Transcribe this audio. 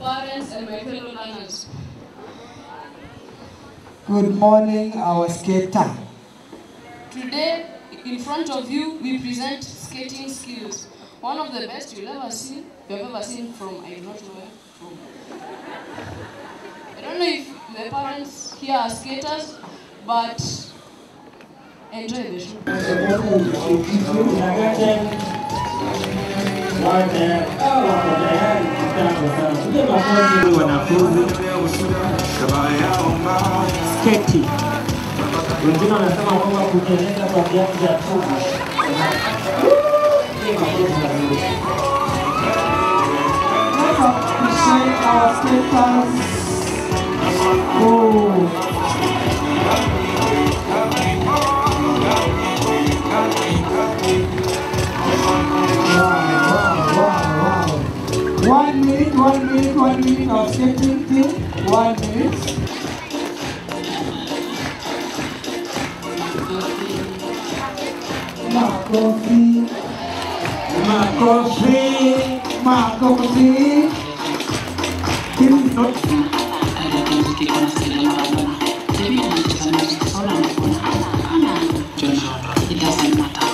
parents, and my fellow learners. Good morning, our skater. Today, in front of you, we present skating skills. One of the best you've ever seen from, I do not know where from. I don't know if the parents here are skaters, but enjoy the show. Sketi. Wengine wanasema kwamba kutengeneza kwa viatu vya chuma. Let's appreciate our skaters. Oh. Wow. 1 minute of skating team. 1 minute. Makofi.